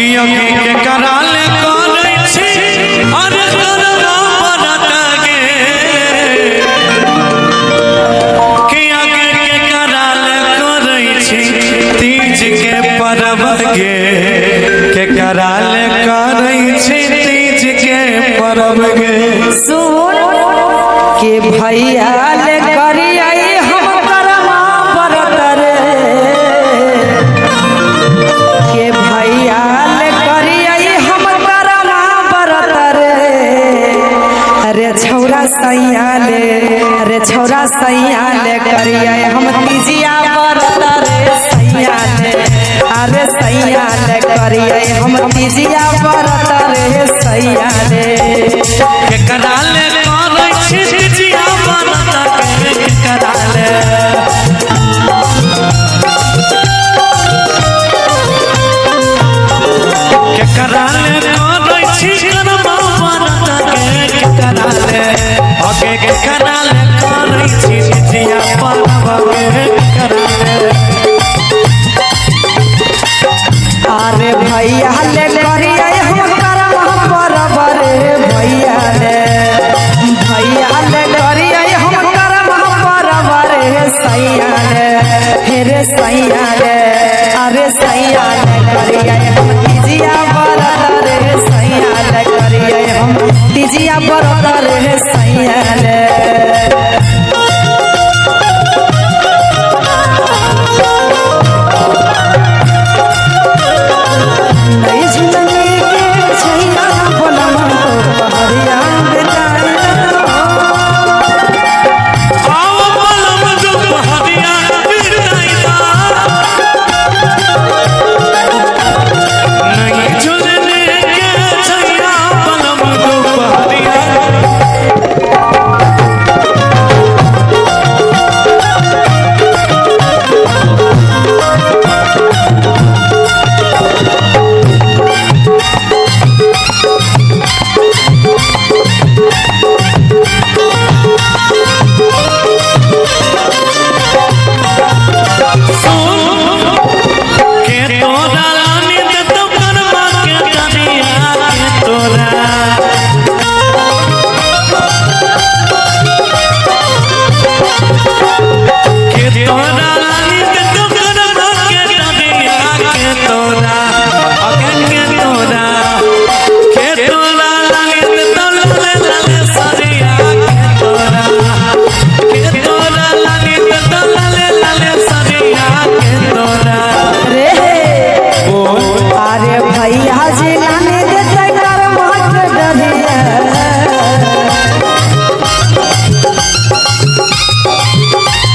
के कराल करे छी अरे करवा परत गे किया के कराल करे छी तीज के परब गे के कराल करे छी तीज के परब गे सुन के भैया ले करिए हम करवा परत रे के भैया ले करिए हम करवा परत रे अरे छौरा सैया ले करिए हम तीजिया परत रे सैया ले अरे सैया ले करिए हम तीजिया परत रे सैया ले के कराल करे छी तीजिया परत गे के कराल के कराल करे छी करवा परत गे के कराल अगे के कराल करे छी तीजिया परब गे के कराल अरे भैया ले करिए हम करवा परब रे भैया ले करिए हम करवा परब रे सैया ले हे रे सैया ले अरे सैया ले करिए हम तीजिया परत रे सैया ले करिए हम तीजिया परत रे सैया ले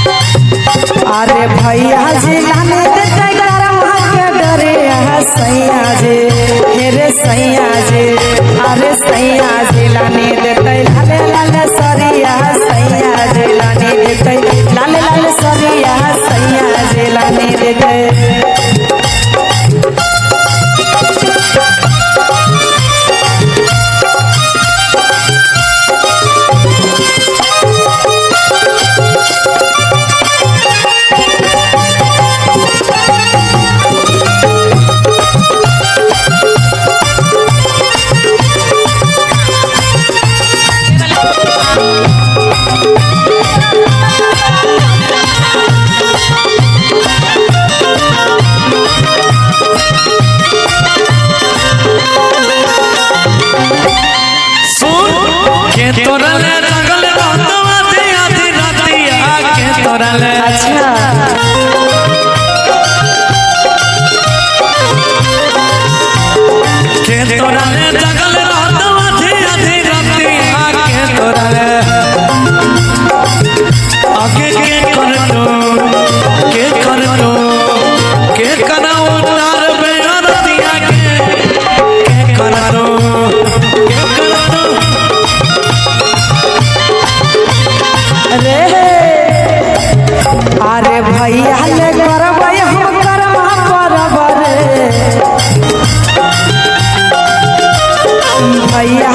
अरे भैया जी लाने देते करवा के डरे सैया जी हे रे सैया जी अरे सैया जी लाने देते लाले लाले सरिया सैया जी लाने देते लाले लाले सरिया सैया जी लाने देते अरे भैया ले करबै हम करवा परब रे भैया